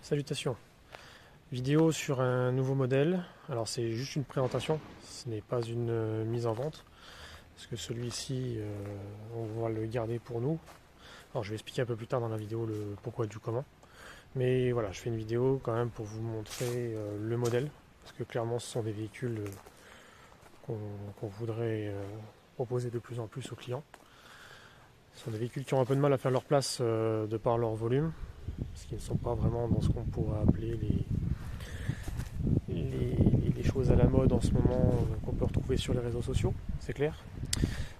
Salutations. Vidéo sur un nouveau modèle. Alors c'est juste une présentation, ce n'est pas une mise en vente. Parce que celui-ci, on va le garder pour nous. Alors je vais expliquer un peu plus tard dans la vidéo le pourquoi du comment. Mais voilà, je fais une vidéo quand même pour vous montrer le modèle. Parce que clairement ce sont des véhicules qu'on voudrait proposer de plus en plus aux clients. Ce sont des véhicules qui ont un peu de mal à faire leur place de par leur volume. Parce qu'ils ne sont pas vraiment dans ce qu'on pourrait appeler les choses à la mode en ce moment qu'on peut retrouver sur les réseaux sociaux, c'est clair.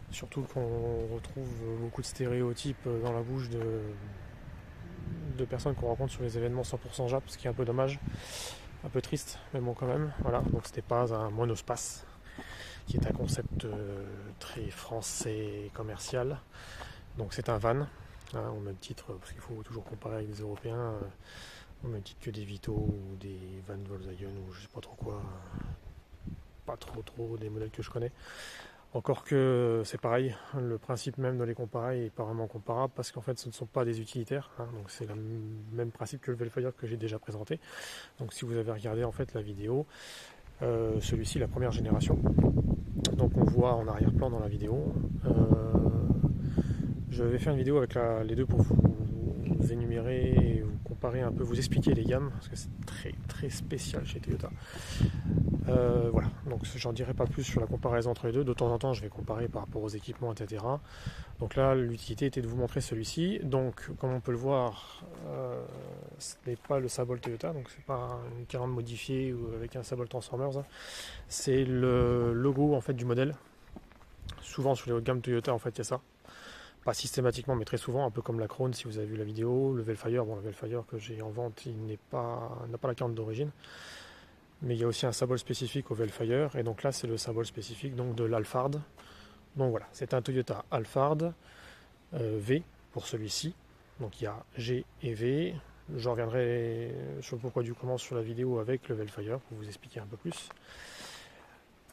Surtout qu'on retrouve beaucoup de stéréotypes dans la bouche de personnes qu'on rencontre sur les événements 100% Jap, ce qui est un peu dommage, un peu triste, mais bon quand même. Voilà, donc c'était pas un monospace, qui est un concept très français et commercial. Donc c'est un van, hein, au même titre, parce qu'il faut toujours comparer avec les Européens, au même titre que des Vito ou des Van Volkswagen ou je sais pas trop quoi, pas trop des modèles que je connais. Encore que c'est pareil, le principe même de les comparer est pas vraiment comparable parce qu'en fait ce ne sont pas des utilitaires, hein, donc c'est le même principe que le Velfire que j'ai déjà présenté. Donc si vous avez regardé en fait la vidéo, celui-ci la première génération, donc on voit en arrière-plan dans la vidéo. Je vais faire une vidéo avec les deux pour vous énumérer, vous comparer un peu, vous expliquer les gammes, parce que c'est très spécial chez Toyota. Voilà, donc j'en dirai pas plus sur la comparaison entre les deux. De temps en temps, je vais comparer par rapport aux équipements, etc. Donc là, l'utilité était de vous montrer celui-ci. Donc, comme on peut le voir, ce n'est pas le symbole Toyota, donc c'est pas une calandre modifiée ou avec un symbole Transformers. Hein. C'est le logo en fait du modèle. Souvent sur les hautes gammes Toyota, en fait, il y a ça. Pas systématiquement, mais très souvent, un peu comme la Krone, si vous avez vu la vidéo. Le Velfire, bon, le Velfire que j'ai en vente, il n'a pas la calandre d'origine. Mais il y a aussi un symbole spécifique au Velfire, et donc là c'est le symbole spécifique donc de l'Alphard. Donc voilà, c'est un Toyota Alphard V pour celui-ci. Donc il y a G et V. Je reviendrai sur le pourquoi du comment sur la vidéo avec le Velfire pour vous expliquer un peu plus.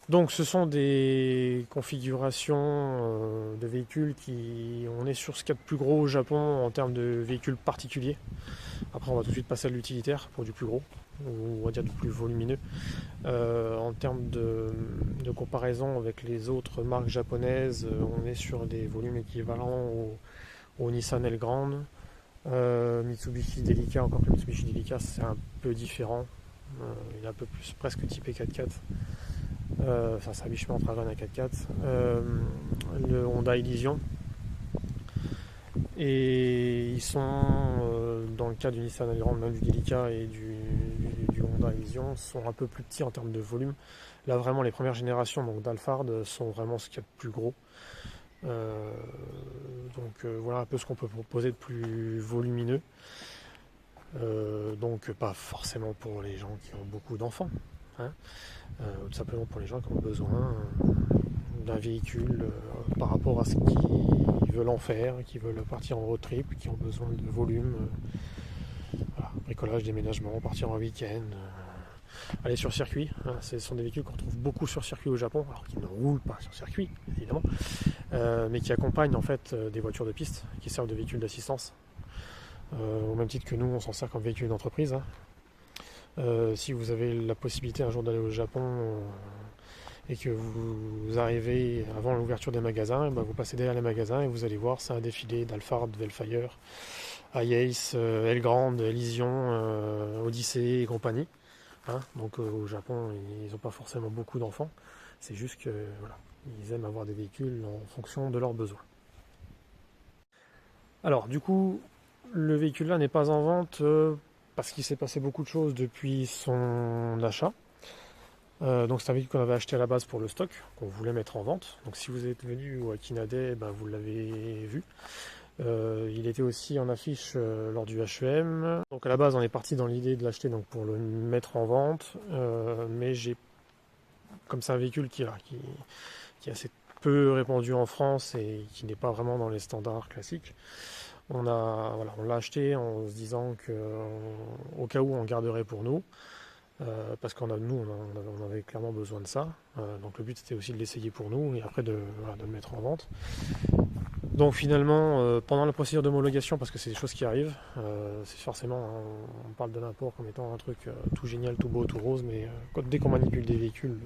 Donc ce sont des configurations de véhicules on est sur ce qu'il y a de plus gros au Japon en termes de véhicules particuliers. Après on va tout de suite passer à l'utilitaire pour du plus gros, ou on va dire du plus volumineux. En termes de comparaison avec les autres marques japonaises, on est sur des volumes équivalents au Nissan Elgrand, Mitsubishi Delica, encore que Mitsubishi Delica c'est un peu différent, il est un peu plus presque typé 4x4. Enfin, c'est un mi-chemin entre un van et un 4x4. Le Honda Elysion. Et ils sont, dans le cas du Nissan Elgrand, même du Delica et du Honda Elysion, sont un peu plus petits en termes de volume. Là, vraiment, les premières générations d'Alphard sont vraiment ce qu'il y a de plus gros. Voilà un peu ce qu'on peut proposer de plus volumineux. Donc, pas forcément pour les gens qui ont beaucoup d'enfants. Hein. Tout simplement pour les gens qui ont besoin d'un véhicule par rapport à ce qu'ils veulent en faire, qui veulent partir en road trip, qui ont besoin de volume, voilà, bricolage, déménagement, partir en week-end, aller sur circuit. Hein, ce sont des véhicules qu'on retrouve beaucoup sur circuit au Japon, alors qu'ils ne roulent pas sur circuit, évidemment, mais qui accompagnent en fait des voitures de piste, qui servent de véhicules d'assistance. Au même titre que nous, on s'en sert comme véhicule d'entreprise. Hein. Si vous avez la possibilité un jour d'aller au Japon et que vous arrivez avant l'ouverture des magasins, vous passez derrière les magasins et vous allez voir, c'est un défilé d'Alphard, Velfire, Ace, Elgrand, Elysion, Odyssey et compagnie. Hein, donc au Japon, ils n'ont pas forcément beaucoup d'enfants. C'est juste que voilà, ils aiment avoir des véhicules en fonction de leurs besoins. Alors du coup, le véhicule là n'est pas en vente parce qu'il s'est passé beaucoup de choses depuis son achat. Donc c'est un véhicule qu'on avait acheté à la base pour le stock, qu'on voulait mettre en vente. Donc si vous êtes venu au Akinade, vous l'avez vu. Il était aussi en affiche lors du HEM. Donc à la base on est parti dans l'idée de l'acheter donc pour le mettre en vente. Mais comme c'est un véhicule qui est assez peu répandu en France et qui n'est pas vraiment dans les standards classiques, on l'a acheté en se disant qu'au cas où on garderait pour nous. Parce on avait clairement besoin de ça. Donc le but c'était aussi de l'essayer pour nous et après de le mettre en vente. Donc finalement, pendant la procédure d'homologation, parce que c'est des choses qui arrivent, c'est forcément, hein, on parle de l'import comme étant un truc tout génial, tout beau, tout rose, mais dès qu'on manipule des véhicules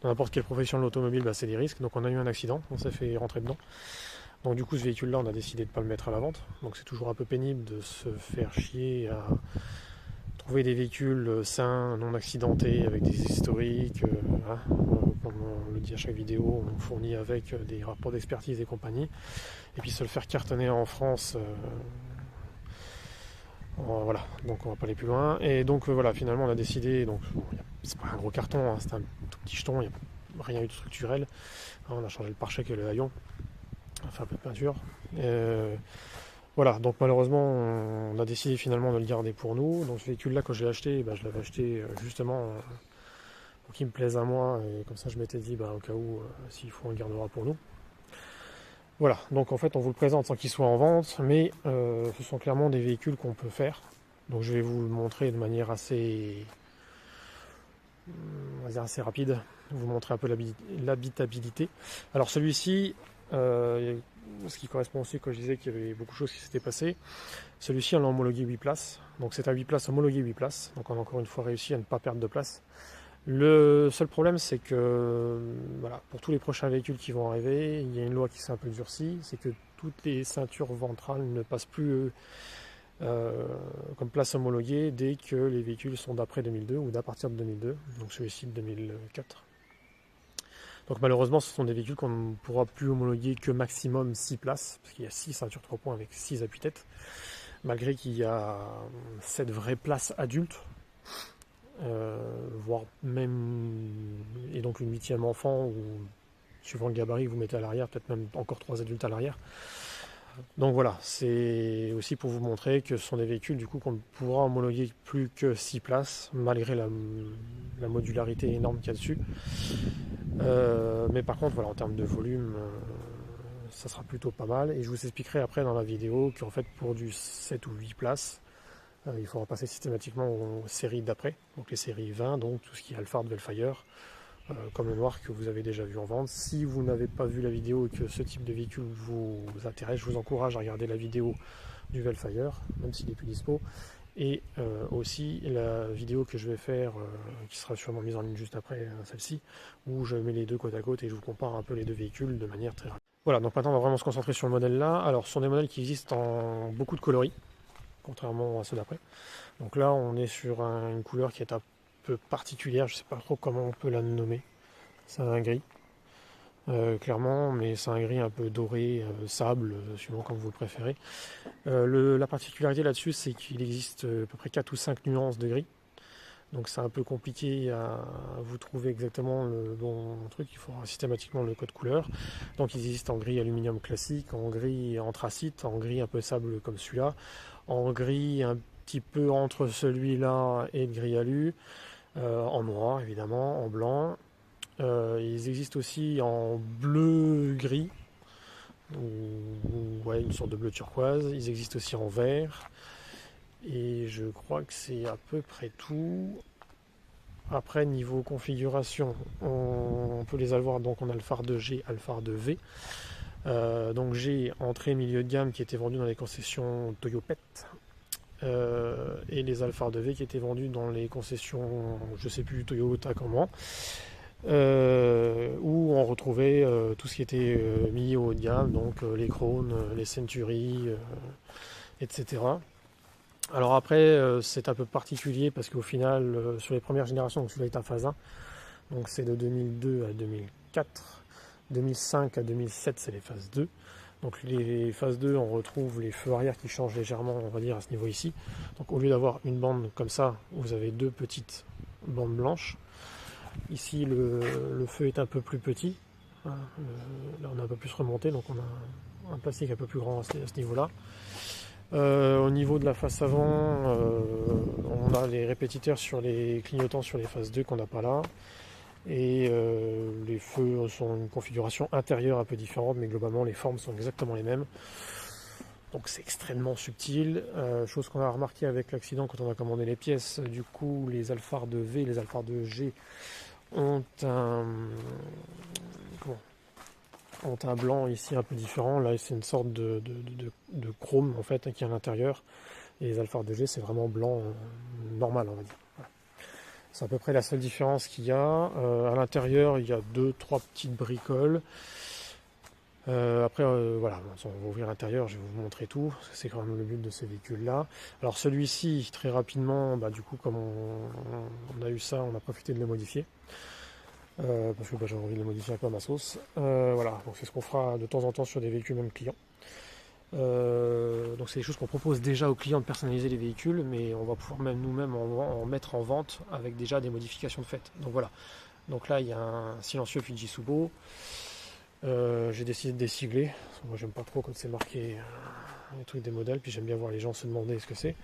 dans n'importe quelle profession de l'automobile, bah, c'est des risques. Donc on a eu un accident, on s'est fait rentrer dedans. Donc du coup ce véhicule-là, on a décidé de ne pas le mettre à la vente. Donc c'est toujours un peu pénible de se faire chier à trouver des véhicules sains, non accidentés, avec des historiques, hein, comme on le dit à chaque vidéo, on fournit avec des rapports d'expertise et compagnie. Et puis se le faire cartonner en France, voilà, donc on va pas aller plus loin. Et donc voilà, finalement on a décidé, donc bon, c'est pas un gros carton, hein, c'est un tout petit jeton, il n'y a rien eu de structurel. Hein, on a changé le pare-choc et le haillon, enfin un peu de peinture. Voilà, donc malheureusement on a décidé finalement de le garder pour nous. Donc ce véhicule-là, quand je l'ai acheté, je l'avais acheté justement pour qu'il me plaise à moi, et comme ça je m'étais dit au cas où s'il faut on le gardera pour nous. Voilà, donc en fait on vous le présente sans qu'il soit en vente, mais ce sont clairement des véhicules qu'on peut faire. Donc je vais vous le montrer de manière assez, on va dire assez rapide, vous montrer un peu l'habitabilité. Alors celui-ci, ce qui correspond aussi quand je disais qu'il y avait beaucoup de choses qui s'étaient passées, celui-ci on l'a homologué 8 places, donc c'est un 8 places homologué 8 places, donc on a encore une fois réussi à ne pas perdre de place. Le seul problème, c'est que voilà, pour tous les prochains véhicules qui vont arriver, il y a une loi qui s'est un peu durcie, c'est que toutes les ceintures ventrales ne passent plus comme place homologuée dès que les véhicules sont d'après 2002 ou d'à partir de 2002, donc celui-ci de 2004. Donc malheureusement, ce sont des véhicules qu'on ne pourra plus homologuer que maximum 6 places, parce qu'il y a 6 ceintures 3 points avec 6 appuis-têtes, malgré qu'il y a 7 vraies places adultes. Voire même, et donc une 8e enfant, ou suivant le gabarit vous mettez à l'arrière, peut-être même encore 3 adultes à l'arrière. Donc voilà, c'est aussi pour vous montrer que ce sont des véhicules du coup qu'on ne pourra homologuer plus que 6 places, malgré la modularité énorme qu'il y a dessus. Mais par contre, voilà, en termes de volume, ça sera plutôt pas mal. Et je vous expliquerai après dans la vidéo qu'en fait pour du 7 ou 8 places, il faudra passer systématiquement aux séries d'après, donc les séries 20, donc tout ce qui est Alphard, Velfire, comme le noir que vous avez déjà vu en vente. Si vous n'avez pas vu la vidéo et que ce type de véhicule vous intéresse, je vous encourage à regarder la vidéo du Velfire, même s'il n'est plus dispo, et aussi la vidéo que je vais faire, qui sera sûrement mise en ligne juste après celle-ci, où je mets les deux côte à côte et je vous compare un peu les deux véhicules de manière très rapide. Voilà, donc maintenant on va vraiment se concentrer sur le modèle là. Alors ce sont des modèles qui existent en beaucoup de coloris, contrairement à ceux d'après. Donc là, on est sur une couleur qui est un peu particulière, je ne sais pas trop comment on peut la nommer. C'est un gris, clairement, mais c'est un gris un peu doré, sable, suivant comme vous le préférez. La particularité là-dessus, c'est qu'il existe à peu près 4 ou 5 nuances de gris. Donc c'est un peu compliqué à vous trouver exactement le bon truc, il faudra systématiquement le code couleur. Donc il existe en gris aluminium classique, en gris anthracite, en gris un peu sable comme celui-là, en gris un petit peu entre celui-là et le gris alu, en noir évidemment, en blanc. Ils existent aussi en bleu-gris, ou ouais, une sorte de bleu turquoise. Ils existent aussi en vert. Et je crois que c'est à peu près tout. Après, niveau configuration, on peut les avoir. Donc, on a le phare de G, le phare de V. Donc, G, entrée milieu de gamme qui était vendu dans les concessions Toyopet. Et les Alphard de V qui étaient vendus dans les concessions, je sais plus, Toyota comment. Où on retrouvait tout ce qui était mis au haut de gamme, donc les Crown, les Century, etc. Alors après, c'est un peu particulier parce qu'au final, sur les premières générations, celui-là est un phase 1, donc c'est de 2002 à 2004, 2005 à 2007, c'est les phases 2. Donc les phases 2, on retrouve les feux arrière qui changent légèrement, on va dire, à ce niveau ici. Donc au lieu d'avoir une bande comme ça, vous avez deux petites bandes blanches. Ici, le feu est un peu plus petit. Là, on a un peu plus remonté, donc on a un plastique un peu plus grand à ce niveau-là. Au niveau de la face avant, on a les répétiteurs sur les clignotants sur les phases 2 qu'on n'a pas là. Et les feux sont une configuration intérieure un peu différente, mais globalement les formes sont exactement les mêmes. Donc c'est extrêmement subtil. Chose qu'on a remarqué avec l'accident quand on a commandé les pièces, du coup les Alphard de V et les Alphard de G ont en teint blanc ici un peu différent. Là c'est une sorte de chrome en fait qui est à l'intérieur. Et les Alphard 2G c'est vraiment blanc normal on va dire. Voilà. C'est à peu près la seule différence qu'il y a. À l'intérieur il y a 2-3 petites bricoles. Après, voilà, on va ouvrir l'intérieur, je vais vous montrer tout, parce que c'est quand même le but de ces véhicules-là. Alors celui-ci, très rapidement, du coup, comme on a eu ça, on a profité de le modifier. Parce que j'ai envie de le modifier un peu à ma sauce. Voilà, donc c'est ce qu'on fera de temps en temps sur des véhicules même clients. Donc c'est des choses qu'on propose déjà aux clients de personnaliser les véhicules, mais on va pouvoir même nous-mêmes en mettre en vente avec déjà des modifications de fait. Donc voilà. Donc là, il y a un silencieux Fujitsu. J'ai décidé de désigler. Moi, j'aime pas trop quand c'est marqué les trucs des modèles, puis j'aime bien voir les gens se demander ce que c'est.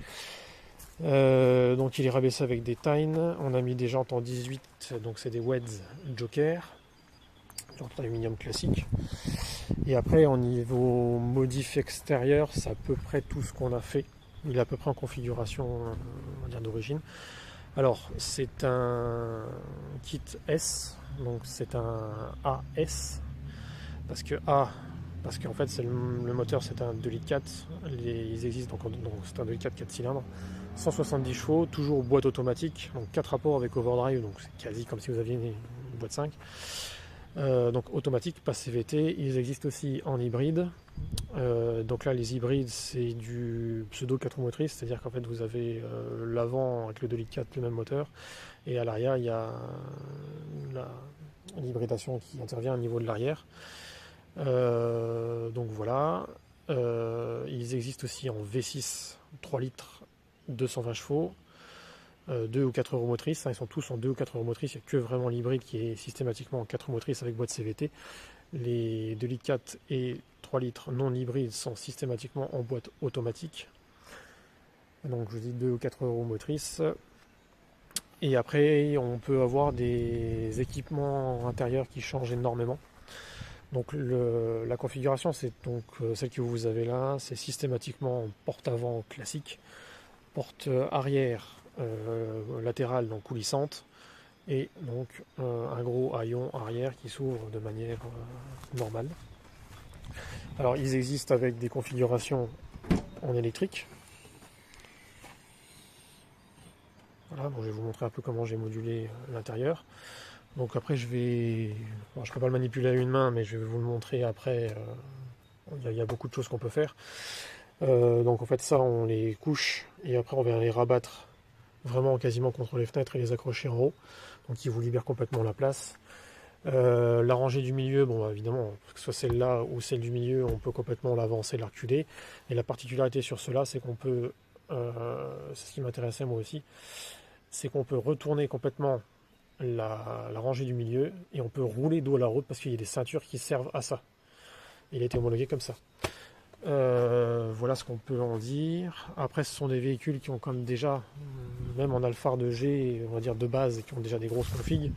Donc il est rabaissé avec des tines. On a mis des jantes en 18, donc c'est des Weds Joker, jantes aluminium classique. Et après, au niveau modif extérieur, c'est à peu près tout ce qu'on a fait. Il est à peu près en configuration, on va dire, d'origine. Alors, c'est un kit S, donc c'est un AS. Parce qu'en fait c'est le moteur c'est un 2,4 litres. Ils existent donc c'est un 2,4 litres 4 cylindres, 170 chevaux, toujours boîte automatique, donc 4 rapports avec overdrive, donc c'est quasi comme si vous aviez une boîte 5. Donc automatique, pas CVT. Ils existent aussi en hybride. Donc là les hybrides c'est du pseudo 4 roues motrices, c'est-à-dire qu'en fait vous avez l'avant avec le 2,4 litres le même moteur, et à l'arrière il y a l'hybridation qui intervient au niveau de l'arrière. Donc voilà. Ils existent aussi en V6 3 litres 220 chevaux, 2 ou 4 roues motrices. Ils sont tous en 2 ou 4 roues motrices. Il n'y a que vraiment l'hybride qui est systématiquement en 4 roues motrices avec boîte CVT. Les 2 litres 4 et 3 litres non hybrides sont systématiquement en boîte automatique. Donc je vous dis 2 ou 4 roues motrices. Et après on peut avoir des équipements intérieurs qui changent énormément. Donc la configuration, c'est donc celle que vous avez là, c'est systématiquement porte avant classique, porte arrière latérale donc coulissante, et donc un gros haillon arrière qui s'ouvre de manière normale. Alors ils existent avec des configurations en électrique. Voilà, bon, je vais vous montrer un peu comment j'ai modulé l'intérieur. Donc après je ne peux pas le manipuler à une main, mais je vais vous le montrer après. Il y a beaucoup de choses qu'on peut faire. Donc en fait ça on les couche et après on vient les rabattre vraiment quasiment contre les fenêtres et les accrocher en haut. Donc ils vous libèrent complètement la place. La rangée du milieu, bon évidemment, que ce soit celle-là ou celle du milieu, on peut complètement l'avancer, la reculer. Et la particularité sur cela, c'est qu'on peut, c'est ce qui m'intéressait moi aussi, c'est qu'on peut retourner complètement la rangée du milieu et on peut rouler dos à la route parce qu'il y a des ceintures qui servent à ça. Il a été homologué comme ça. Voilà ce qu'on peut en dire. Après, ce sont des véhicules qui ont comme déjà, même en Alphard 2G, on va dire de base, et qui ont déjà des grosses configs.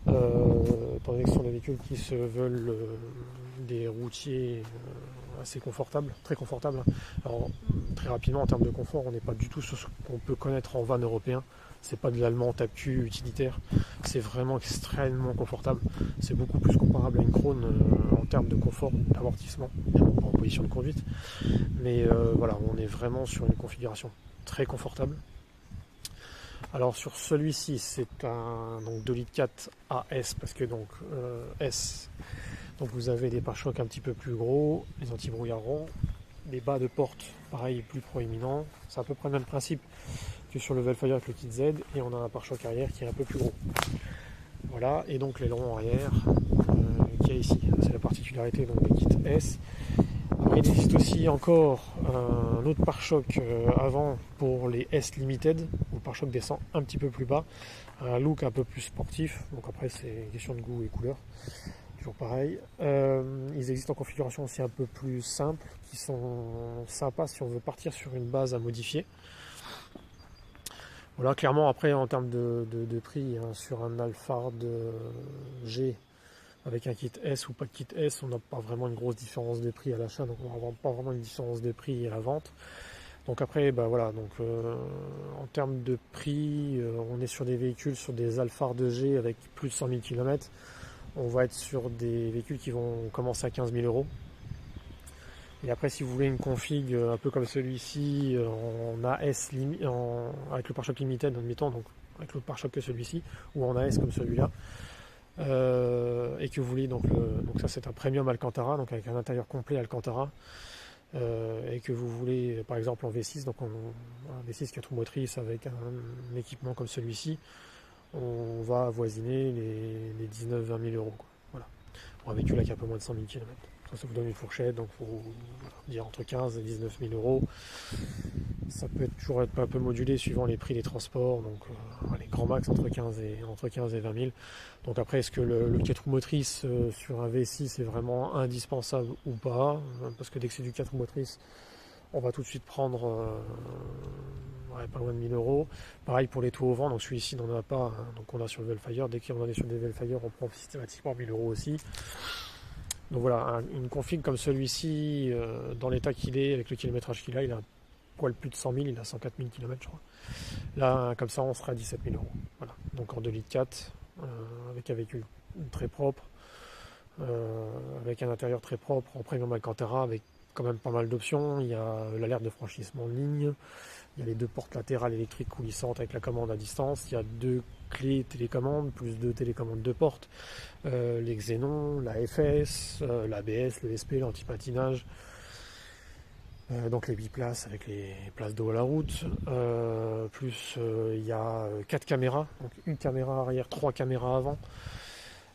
Étant donné que ce sont des véhicules qui se veulent des routiers assez confortables, très confortables. Alors, très rapidement, en termes de confort, on n'est pas du tout sur ce qu'on peut connaître en van européen. C'est pas de l'allemand tape-cul utilitaire, c'est vraiment extrêmement confortable. C'est beaucoup plus comparable à une Krone en termes de confort, d'amortissement, en position de conduite. Mais voilà, on est vraiment sur une configuration très confortable. Alors sur celui-ci, c'est un donc 2,4 litres AS, parce que donc S, donc vous avez des pare-chocs un petit peu plus gros, les anti-brouillards ronds, des bas de porte, pareil, plus proéminents. C'est à peu près le même principe que sur le Velfire avec le kit Z, et on a un pare-choc arrière qui est un peu plus gros. Voilà, et donc l'aileron arrière qu'il y a ici, c'est la particularité donc des kits S. Après, il existe aussi encore un autre pare-choc avant pour les S Limited, où le pare-choc descend un petit peu plus bas, un look un peu plus sportif, donc après c'est une question de goût et couleur, toujours pareil. Ils existent en configuration aussi un peu plus simple, qui sont sympas si on veut partir sur une base à modifier. Voilà, clairement après en termes de prix, hein, sur un Alphard G avec un kit S ou pas de kit S, on n'a pas vraiment une grosse différence de prix à l'achat, donc on n'a pas vraiment une différence de prix à la vente. Donc après, voilà, donc en termes de prix, on est sur des véhicules, sur des Alphard G avec plus de 100 000 km. on va être sur des véhicules qui vont commencer à 15 000 euros. Et après, si vous voulez une config un peu comme celui-ci, en AS avec le pare-choc limited, admettons, donc avec l'autre pare-choc que celui-ci, ou en AS comme celui-là, et que vous voulez, donc ça c'est un premium Alcantara, donc avec un intérieur complet Alcantara, et que vous voulez par exemple en V6, donc un V6 4 roues motrices avec un équipement comme celui-ci, on va avoisiner les 19-20 000 euros, quoi. Voilà. Pour un véhicule avec un peu moins de 100 000 km. Ça vous donne une fourchette, donc il faut dire entre 15 et 19 000 euros. Ça peut toujours être un peu modulé suivant les prix des transports, donc les grands max entre 15 et 20 000. Donc après, est-ce que le 4 roues motrices sur un V6 est vraiment indispensable ou pas? Parce que dès que c'est du 4 roues motrices, on va tout de suite prendre pas loin de 1000 euros. Pareil pour les toits au vent, donc celui-ci n'en a pas, hein, donc on a sur le Velfire. Dès qu'on en est sur des Velfire, on prend systématiquement 1000 euros aussi. Donc voilà, une config comme celui-ci, dans l'état qu'il est, avec le kilométrage qu'il a, il a un poil plus de 100 000, il a 104 000 km je crois. Là, comme ça, on sera à 17 000 euros. Voilà. Donc en 2,4 litres, avec un véhicule très propre, avec un intérieur très propre, en premium Alcantara, avec quand même pas mal d'options. Il y a l'alerte de franchissement en ligne, il y a les 2 portes latérales électriques coulissantes avec la commande à distance, il y a 2 clés télécommande, plus 2 télécommandes de porte, les Xenon, la FS, l'ABS, le SP, l'anti-patinage, donc les biplaces avec les places d'eau à la route, plus il y a 4 caméras, donc une caméra arrière, 3 caméras avant,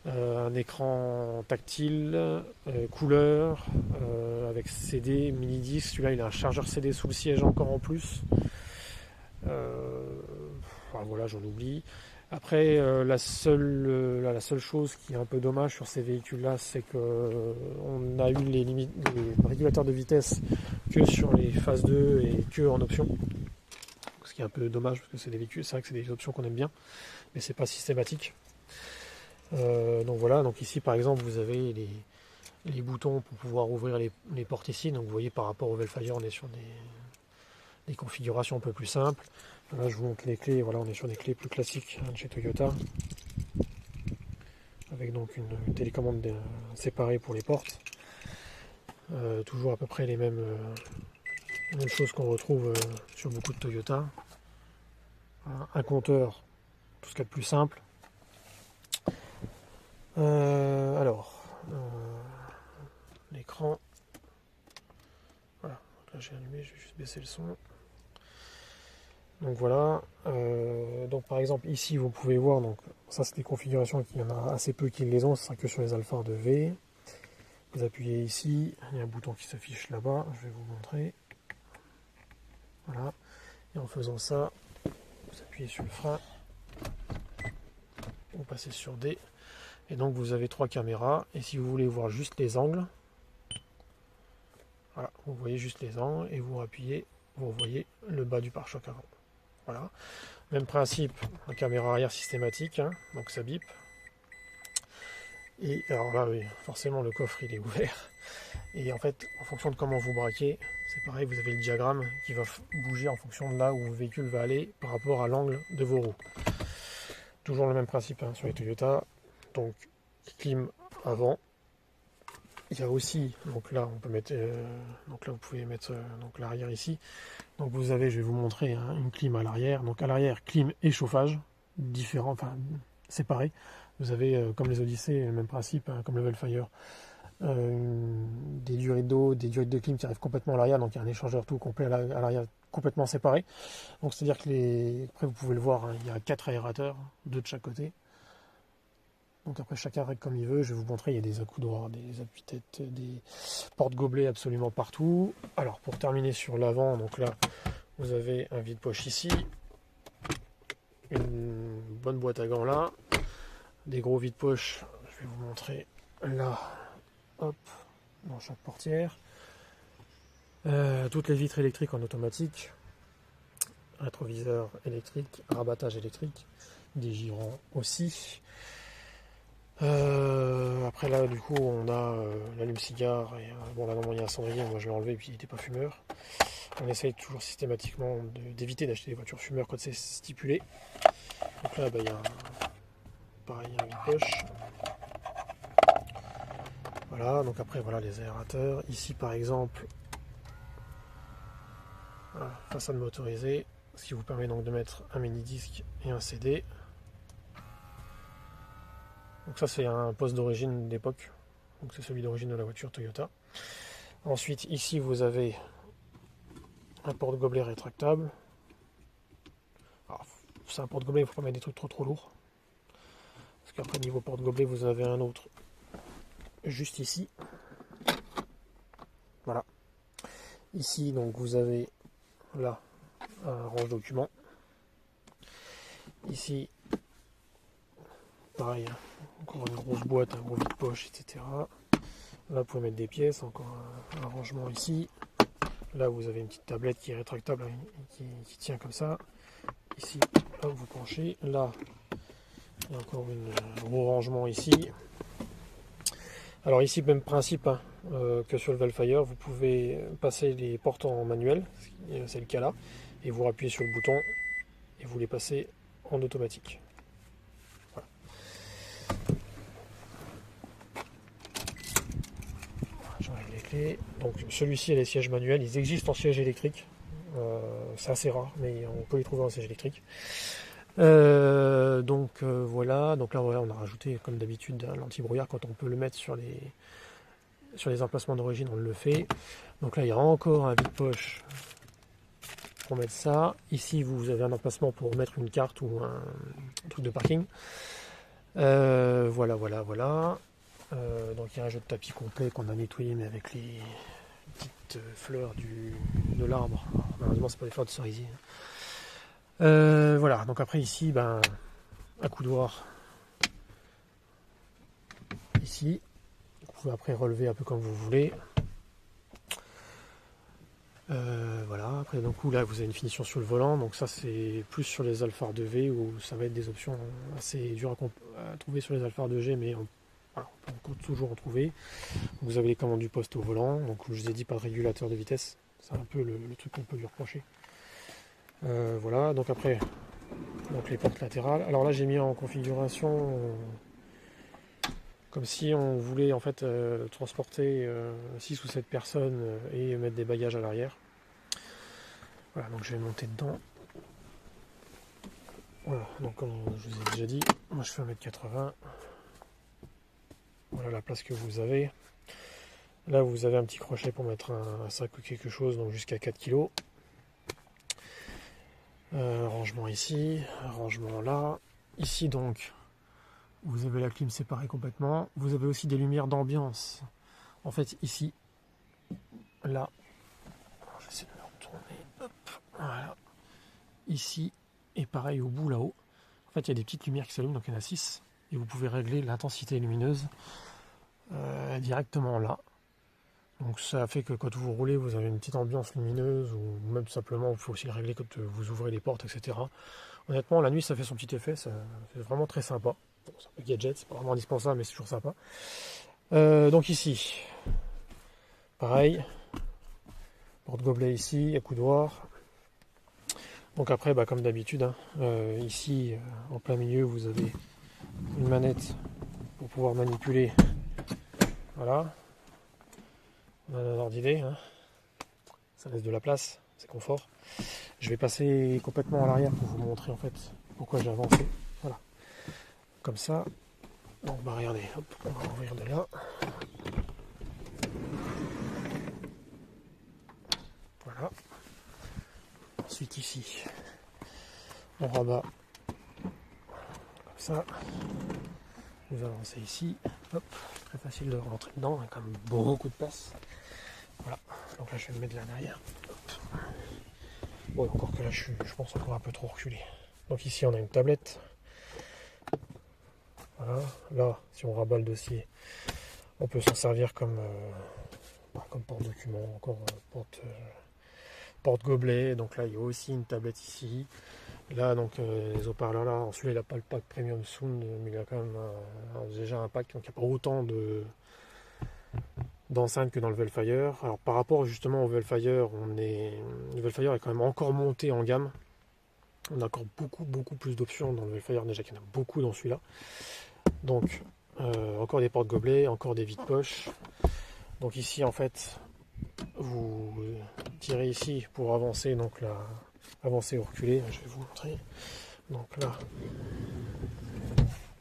un écran tactile, couleur, avec CD, mini-disque. Celui-là, il a un chargeur CD sous le siège encore en plus. Voilà, j'en oublie. Après, la seule chose qui est un peu dommage sur ces véhicules-là, c'est qu'on a eu les régulateurs de vitesse que sur les phases 2 et que en option. Ce qui est un peu dommage parce que c'est des véhicules, c'est vrai que c'est des options qu'on aime bien, mais c'est pas systématique. Donc voilà, donc ici par exemple vous avez les boutons pour pouvoir ouvrir les portes ici. Donc vous voyez par rapport au Velfire, on est sur des configurations un peu plus simples. Là je vous montre les clés, voilà, on est sur des clés plus classiques de chez Toyota, avec donc une télécommande séparée pour les portes. Toujours à peu près les mêmes choses qu'on retrouve sur beaucoup de Toyota. Un compteur, tout ce qu'il y a de plus simple. L'écran, voilà, donc là j'ai allumé, je vais juste baisser le son. Donc voilà, donc par exemple ici vous pouvez voir, donc ça c'est des configurations qu'il y en a assez peu qui les ont, ce sera que sur les Alfa de V. Vous appuyez ici, il y a un bouton qui s'affiche là-bas, je vais vous montrer. Voilà, et en faisant ça, vous appuyez sur le frein, vous passez sur D, et donc vous avez 3 caméras, et si vous voulez voir juste les angles, voilà, vous voyez juste les angles, et vous appuyez, vous voyez le bas du pare-choc avant. Voilà, même principe, la caméra arrière systématique, hein, donc ça bip. Et alors là, oui, forcément le coffre il est ouvert. Et en fait, en fonction de comment vous braquez, c'est pareil, vous avez le diagramme qui va bouger en fonction de là où le véhicule va aller par rapport à l'angle de vos roues. Toujours le même principe hein, sur les Toyota. Donc clim avant. Il y a aussi, donc là on peut mettre, donc là vous pouvez mettre donc l'arrière ici. Donc vous avez, je vais vous montrer hein, une clim à l'arrière. Donc à l'arrière, clim et chauffage différents, enfin séparés. Vous avez comme les Odyssey, le même principe, hein, comme le Velfire, des durées d'eau, des durées de clim qui arrivent complètement à l'arrière. Donc il y a un échangeur tout complet à l'arrière, complètement séparé. Donc c'est à dire que après vous pouvez le voir, hein, il y a 4 aérateurs, 2 de chaque côté. Donc après chacun règle comme il veut, je vais vous montrer, il y a des accoudoirs, des appuis-têtes, des porte-gobelets absolument partout. Alors pour terminer sur l'avant, donc là vous avez un vide-poche ici, une bonne boîte à gants là, des gros vide-poche, je vais vous montrer là, hop, dans chaque portière. Toutes les vitres électriques en automatique, rétroviseur électrique, rabattage électrique, des girants aussi. Après là du coup on a l'allume-cigare et bon là normalement il y a un cendrier, moi je l'ai enlevé et puis il n'était pas fumeur. On essaye toujours systématiquement d'éviter d'acheter des voitures fumeurs quand c'est stipulé. Donc là bah, il y a pareil un vide-poche. Voilà, donc après voilà les aérateurs. Ici par exemple, voilà, façade motorisée, ce qui vous permet donc de mettre un mini disque et un CD. Donc ça c'est un poste d'origine d'époque, donc c'est celui d'origine de la voiture Toyota. Ensuite ici vous avez un porte-gobelet rétractable. C'est un porte-gobelet, il ne faut pas mettre des trucs trop lourds. Parce qu'après niveau porte-gobelet vous avez un autre juste ici. Voilà. Ici donc vous avez là un range documents. Ici pareil, encore une grosse boîte, un gros vide-poche, etc. Là vous pouvez mettre des pièces, encore un rangement ici. Là vous avez une petite tablette qui est rétractable, qui tient comme ça. Ici, hop, vous penchez. Là, il y a encore un gros rangement ici. Alors ici, même principe hein, que sur le Velfire, vous pouvez passer les portes en manuel, c'est le cas là, et vous appuyez sur le bouton et vous les passez en automatique. Voilà. J'enlève les clés. Donc celui-ci a les sièges manuels, ils existent en siège électrique. C'est assez rare, mais on peut les trouver en siège électrique. Voilà, donc là voilà, on a rajouté comme d'habitude l'anti-brouillard. Quand on peut le mettre sur les emplacements d'origine, on le fait. Donc là il y a encore un vide-poche pour mettre ça. Ici vous avez un emplacement pour mettre une carte ou un truc de parking. Voilà. Donc il y a un jeu de tapis complet qu'on a nettoyé mais avec les petites fleurs de l'arbre. Malheureusement c'est pas des fleurs de cerisier. Voilà, donc après ici, un coudoir ici. Vous pouvez après relever un peu comme vous voulez. Voilà, après d'un coup là vous avez une finition sur le volant, donc ça c'est plus sur les Alphard 2V où ça va être des options assez dures à trouver sur les Alphard 2G, mais voilà, on peut toujours en trouver. Vous avez les commandes du poste au volant, donc comme je vous ai dit, pas de régulateur de vitesse, c'est un peu le truc qu'on peut lui reprocher. Voilà, donc après donc les portes latérales. Alors là j'ai mis en configuration comme si on voulait en fait transporter 6 ou 7 personnes et mettre des bagages à l'arrière. Voilà, donc je vais monter dedans. Voilà, donc comme je vous ai déjà dit, moi je fais 1m80. Voilà la place que vous avez. Là vous avez un petit crochet pour mettre un sac ou quelque chose, donc jusqu'à 4 kg. Rangement ici, rangement là. Ici donc, vous avez la clim séparée complètement. Vous avez aussi des lumières d'ambiance. En fait ici, là, je vais essayer de me retourner. Hop, voilà. Ici, et pareil au bout là-haut. En fait il y a des petites lumières qui s'allument, donc il y en a 6. Et vous pouvez régler l'intensité lumineuse directement là. Donc ça fait que quand vous roulez, vous avez une petite ambiance lumineuse, ou même tout simplement, il faut aussi le régler quand vous ouvrez les portes, etc. Honnêtement, la nuit, ça fait son petit effet, c'est vraiment très sympa. Bon, c'est un peu gadget, c'est pas vraiment indispensable, mais c'est toujours sympa. Donc ici, pareil, porte-gobelet ici, à coudoir. Donc après, comme d'habitude, hein, ici, en plein milieu, vous avez une manette pour pouvoir manipuler. Voilà. On a un ordre d'idée, hein. Ça laisse de la place, c'est confort. Je vais passer complètement à l'arrière pour vous montrer en fait pourquoi j'ai avancé. Voilà, comme ça. Donc regardez, hop, on va ouvrir de là. Voilà. Ensuite ici, on rabat comme ça. Vous avancez ici, hop, très facile de rentrer dedans, hein, comme beaucoup de place. Voilà, donc là je vais me mettre là derrière. Hop. Bon, encore que là je pense encore un peu trop reculé. Donc ici on a une tablette. Voilà, là si on rabat le dossier, on peut s'en servir comme porte-document, encore porte-gobelet. Donc là il y a aussi une tablette ici. Là donc les haut-parleurs là, celui-là il n'a pas le pack Premium Sound, mais il a quand même déjà un pack, donc il n'y a pas autant d'enceintes que dans le Velfire. Alors par rapport justement au Velfire, le Velfire est quand même encore monté en gamme. On a encore beaucoup plus d'options dans le Velfire, déjà qu'il y en a beaucoup dans celui-là. Donc encore des porte-gobelets, encore des vides-poches. Donc ici en fait vous tirez ici pour avancer, donc là, avancer ou reculer, je vais vous montrer. Donc là,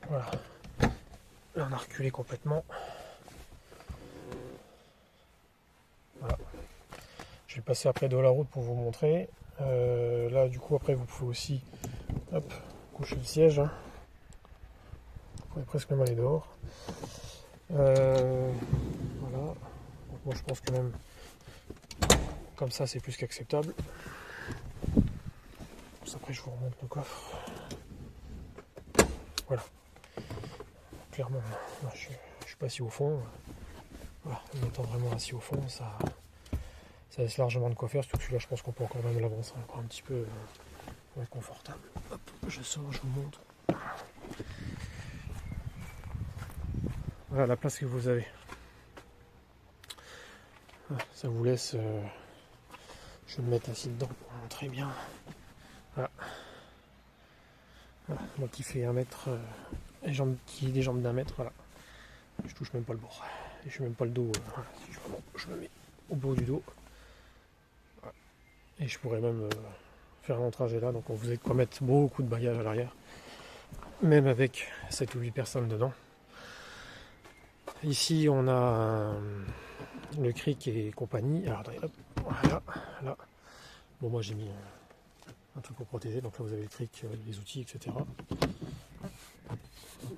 voilà, là on a reculé complètement. Voilà. Je vais passer après de la route pour vous montrer. Là du coup après vous pouvez aussi hop, coucher le siège. Hein. Vous pouvez presque même aller dehors. Voilà. Donc moi je pense que même comme ça c'est plus qu'acceptable. Après je vous remonte le coffre. Voilà. Clairement, là, je suis pas assis au fond. Voilà, en étant vraiment assis au fond, ça laisse largement de quoi faire. Surtout que là je pense qu'on peut encore même l'avancer encore un petit peu pour être confortable. Hop, je sors, je vous montre. Voilà la place que vous avez. Ça vous laisse. Je vais me mettre assis dedans pour montrer bien. Voilà. Voilà. Moi qui fait 1 mètre, qui des jambes d'1 mètre, voilà. Je touche même pas le bord. Et je fais même pas le dos. Voilà. Je me mets au bout du dos. Voilà. Et je pourrais même faire un trajet là. Donc on vous avez de quoi mettre beaucoup de bagages à l'arrière. Même avec 7 ou 8 personnes dedans. Ici on a le cric et compagnie. Alors attendez, hop, voilà, là. Bon moi j'ai mis un truc pour protéger, donc là vous avez le cric, les outils, etc.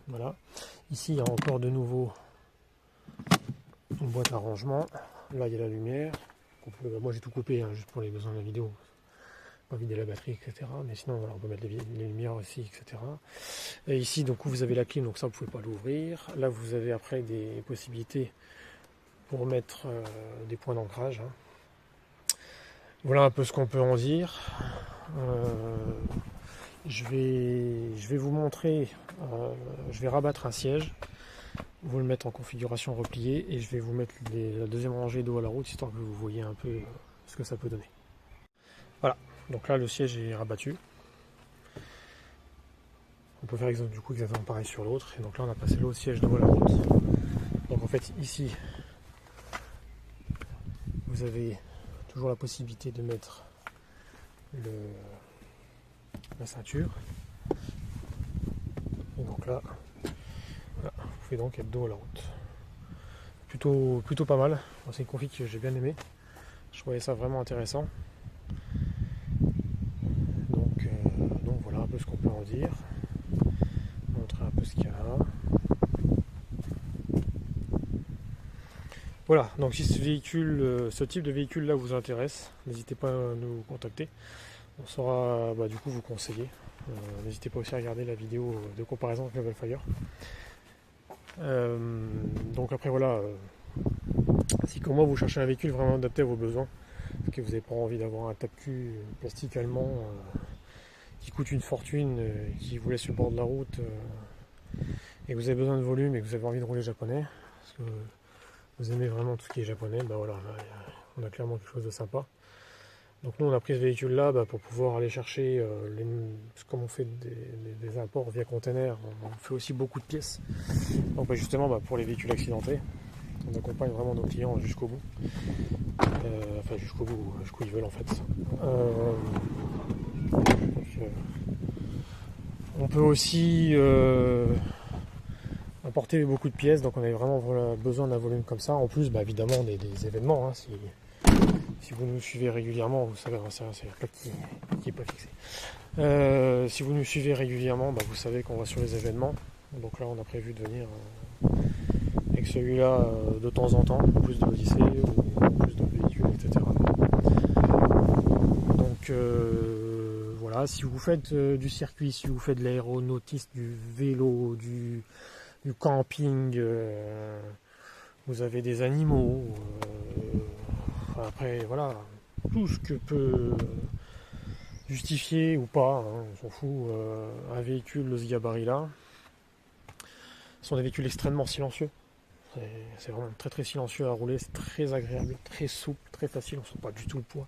Voilà. Ici il y a encore de nouveau une boîte à rangement. Là il y a la lumière. Moi j'ai tout coupé hein, juste pour les besoins de la vidéo. Pas vider la batterie, etc. Mais sinon voilà, on peut mettre les lumières aussi, etc. Et ici donc vous avez la clim, donc ça vous pouvez pas l'ouvrir. Là vous avez après des possibilités pour mettre des points d'ancrage. Hein. Voilà un peu ce qu'on peut en dire. Je vais vous montrer, je vais rabattre un siège, vous le mettre en configuration repliée et je vais vous mettre la deuxième rangée d'eau à la route histoire que vous voyez un peu ce que ça peut donner. Voilà, donc là le siège est rabattu. On peut faire du coup exactement pareil sur l'autre. Et donc là on a passé l'autre siège d'eau à la route. Donc en fait ici vous avez toujours la possibilité de mettre la ceinture. Et donc là, voilà, vous pouvez donc être dos à la route. Plutôt pas mal. Bon, c'est une config que j'ai bien aimé. Je trouvais ça vraiment intéressant. Donc voilà un peu ce qu'on peut en dire. Montrer un peu ce qu'il y a là. Voilà, donc si ce type de véhicule là vous intéresse, n'hésitez pas à nous contacter. On saura du coup vous conseiller. N'hésitez pas aussi à regarder la vidéo de comparaison avec Level Fire. Donc après voilà, si comme moi vous cherchez un véhicule vraiment adapté à vos besoins, parce que vous n'avez pas envie d'avoir un tape-cul plastique allemand qui coûte une fortune, qui vous laisse sur le bord de la route, et que vous avez besoin de volume et que vous avez envie de rouler japonais, parce que vous aimez vraiment tout ce qui est japonais, voilà, là, on a clairement quelque chose de sympa. Donc nous on a pris ce véhicule là pour pouvoir aller chercher, comme on fait des imports via container, on fait aussi beaucoup de pièces. Donc justement pour les véhicules accidentés, on accompagne vraiment nos clients jusqu'au bout. Enfin jusqu'au bout, jusqu'où ils veulent en fait. On peut aussi importer beaucoup de pièces, donc on a vraiment besoin d'un volume comme ça. En plus évidemment des événements, hein, si vous nous suivez régulièrement, vous savez, c'est la plaque qui n'est pas fixée. Si vous nous suivez régulièrement, vous savez qu'on va sur les événements. Donc là, on a prévu de venir avec celui-là de temps en temps, en plus de l'Odyssée ou plus de véhicules, etc. Donc voilà, si vous faites du circuit, si vous faites de l'aéronautisme, du vélo, du camping, vous avez des animaux. Après, voilà, tout ce que peut justifier ou pas, hein, on s'en fout, un véhicule de ce gabarit-là. Ce sont des véhicules extrêmement silencieux. C'est vraiment très très silencieux à rouler, c'est très agréable, très souple, très facile, on ne sent pas du tout le poids.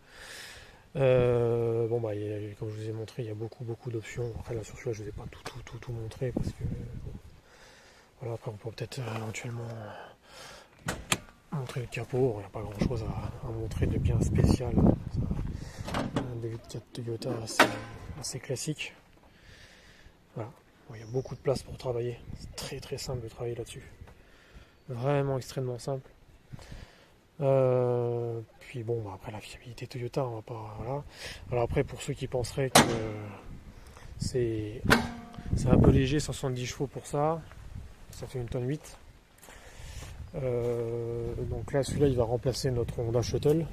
Comme je vous ai montré, il y a beaucoup d'options. Après là sur celui-là, je ne vous ai pas tout montré parce que Voilà, après on peut peut-être éventuellement montrer le capot. Il n'y a pas grand chose à montrer de bien spécial. Un D8 Toyota assez classique. Voilà. Bon, il y a beaucoup de place pour travailler. C'est très très simple de travailler là-dessus. Vraiment extrêmement simple. Puis bon, bah après la fiabilité Toyota, on va pas. Voilà. Alors après, pour ceux qui penseraient que c'est un peu léger, 170 chevaux pour ça, ça fait 1,8 tonne. Donc là, celui-là, il va remplacer notre Honda Shuttle.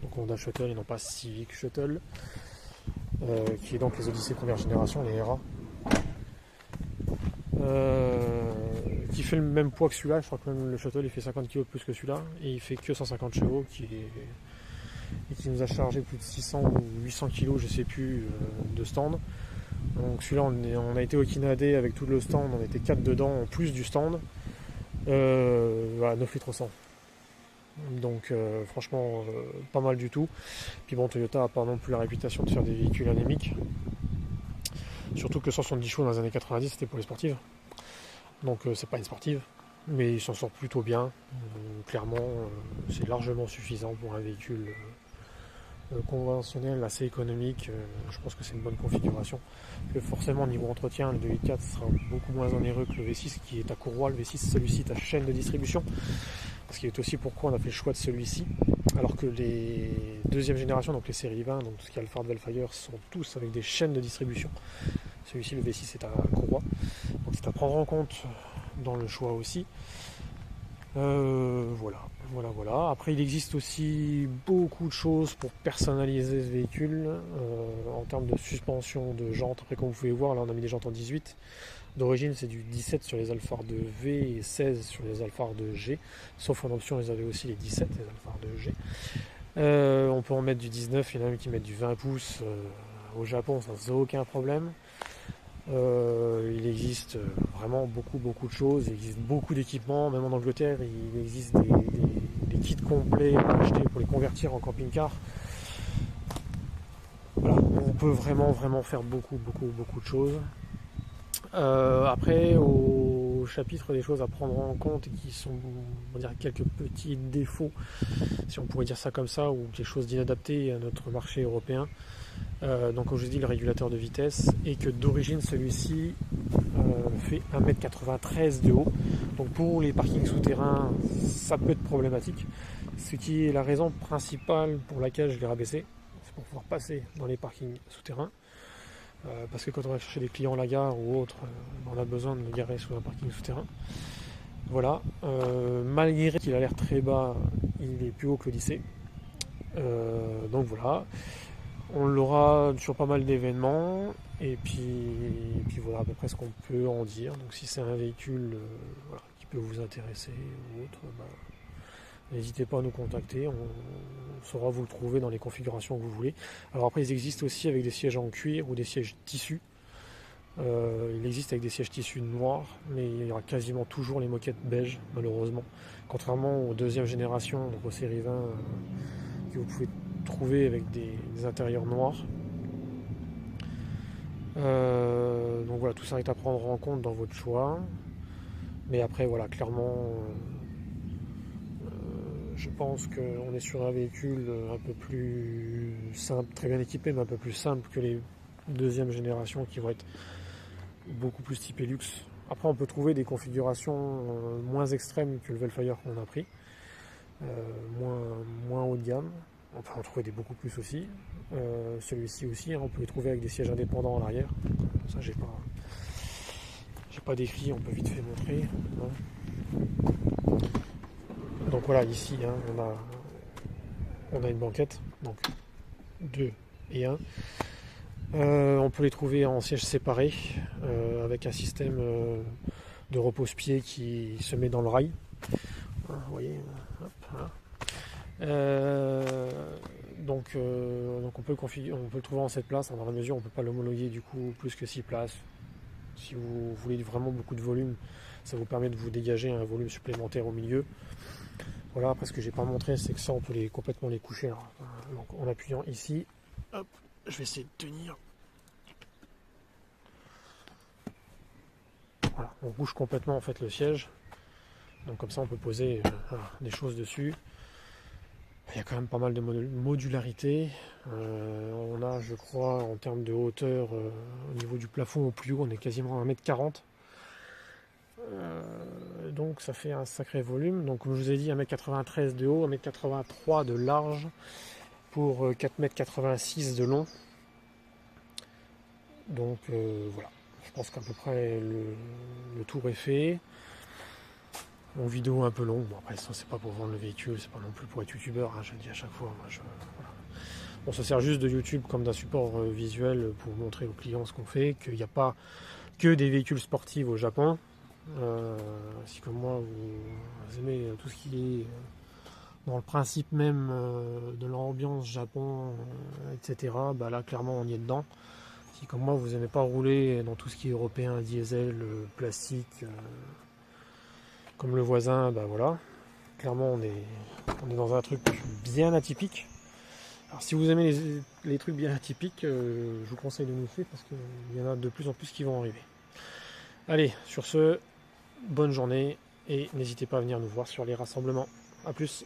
Donc Honda Shuttle et non pas Civic Shuttle, qui est donc les Odyssey première génération, les RA. Qui fait le même poids que celui-là. Je crois que même le Shuttle il fait 50 kg de plus que celui-là et il fait que 150 chevaux et qui nous a chargé plus de 600 ou 800 kg, je sais plus, de stand. Donc celui-là on a été au Kinadé avec tout le stand, on était 4 dedans en plus du stand. Voilà, 9 litres au 100. Donc franchement pas mal du tout. Puis bon, Toyota n'a pas non plus la réputation de faire des véhicules anémiques. Surtout que 170 chevaux dans les années 90 c'était pour les sportives. Donc c'est pas une sportive, mais il s'en sort plutôt bien. Clairement, c'est largement suffisant pour un véhicule conventionnel, assez économique. Je pense que c'est une bonne configuration. Forcément, niveau entretien, le 2.4 sera beaucoup moins onéreux que le V6 qui est à courroie. Le V6, celui-ci est à chaîne de distribution. Ce qui est aussi pourquoi on a fait le choix de celui-ci. Alors que les deuxième génération, donc les séries 20, donc tout ce qui est Alphard, Velfire, sont tous avec des chaînes de distribution. Celui-ci, le V6, est à courroie. Donc c'est à prendre en compte dans le choix aussi. Voilà. Après, il existe aussi beaucoup de choses pour personnaliser ce véhicule en termes de suspension, de jantes. Après, comme vous pouvez voir, là on a mis des jantes en 18. D'origine, c'est du 17 sur les Alphard de V et 16 sur les Alphard de G. Sauf en option, ils avaient aussi les 17, les Alphard de G. On peut en mettre du 19, il y en a même qui mettent du 20 pouces au Japon sans aucun problème. Il existe vraiment beaucoup de choses, il existe beaucoup d'équipements, même en Angleterre il existe des kits complets à acheter pour les convertir en camping-car. Voilà, on peut vraiment faire beaucoup de choses. Après, au chapitre des choses à prendre en compte qui sont, on va dire, quelques petits défauts, si on pourrait dire ça comme ça, ou des choses d'inadaptées à notre marché européen. Donc comme je vous dis, le régulateur de vitesse, et que d'origine celui-ci fait 1,93 m de haut. Donc pour les parkings souterrains, ça peut être problématique. Ce qui est la raison principale pour laquelle je l'ai rabaissé, c'est pour pouvoir passer dans les parkings souterrains. Parce que quand on va chercher des clients à la gare ou autre, on a besoin de le garer sur un parking souterrain. Voilà. Malgré qu'il a l'air très bas, il est plus haut que l'Odyssée. Donc voilà. On l'aura sur pas mal d'événements, et puis voilà à peu près ce qu'on peut en dire. Donc si c'est un véhicule voilà, qui peut vous intéresser ou autre, n'hésitez pas à nous contacter, on saura vous le trouver dans les configurations que vous voulez. Alors après, ils existent aussi avec des sièges en cuir ou des sièges tissus. Il existe avec des sièges tissus noirs, mais il y aura quasiment toujours les moquettes beige, malheureusement. Contrairement aux deuxième génération, donc aux séries 20, que vous pouvez trouver avec des intérieurs noirs. Donc voilà, tout ça est à prendre en compte dans votre choix. Mais après, voilà, clairement, je pense qu'on est sur un véhicule un peu plus simple, très bien équipé, mais un peu plus simple que les deuxième génération qui vont être beaucoup plus typées luxe. Après, on peut trouver des configurations moins extrêmes que le Velfire qu'on a pris, moins haut de gamme. On peut en trouver des beaucoup plus aussi. Celui-ci aussi, hein, on peut les trouver avec des sièges indépendants à l'arrière. Ça, j'ai pas décrit, on peut vite fait montrer. Hein. Donc voilà, ici, hein, on a une banquette, donc 2 et 1. On peut les trouver en sièges séparés, avec un système de repose-pied qui se met dans le rail. Vous voyez, hop, voilà. Donc on peut le trouver en 7 places, dans la mesure où on ne peut pas l'homologuer du coup plus que 6 places. Si vous voulez vraiment beaucoup de volume, ça vous permet de vous dégager un volume supplémentaire au milieu. Voilà, après ce que j'ai pas montré, c'est que ça on peut complètement les coucher. Alors, donc en appuyant ici, hop, je vais essayer de tenir. Voilà, on bouge complètement en fait le siège. Donc comme ça on peut poser des choses dessus. Il y a quand même pas mal de modularité. On a, je crois, en termes de hauteur, au niveau du plafond au plus haut, on est quasiment à 1,40 m. Donc ça fait un sacré volume. Donc comme je vous ai dit, 1,93 m de haut, 1,83 m de large pour 4,86 m de long. Donc voilà, je pense qu'à peu près le tour est fait. Mon vidéo un peu longue, bon après ça c'est pas pour vendre le véhicule, c'est pas non plus pour être youtubeur, hein, je le dis à chaque fois. Voilà. On se sert juste de YouTube comme d'un support visuel pour montrer aux clients ce qu'on fait, qu'il n'y a pas que des véhicules sportifs au Japon. Si comme moi vous aimez tout ce qui est dans le principe même de l'ambiance Japon, etc., bah là clairement on y est dedans. Si comme moi vous n'aimez pas rouler dans tout ce qui est européen, diesel, plastique, comme le voisin, bah voilà, clairement on est dans un truc bien atypique. Alors si vous aimez les trucs bien atypiques, je vous conseille de nous suivre parce qu'il y en a de plus en plus qui vont arriver. Allez, sur ce, bonne journée et n'hésitez pas à venir nous voir sur les rassemblements. A plus.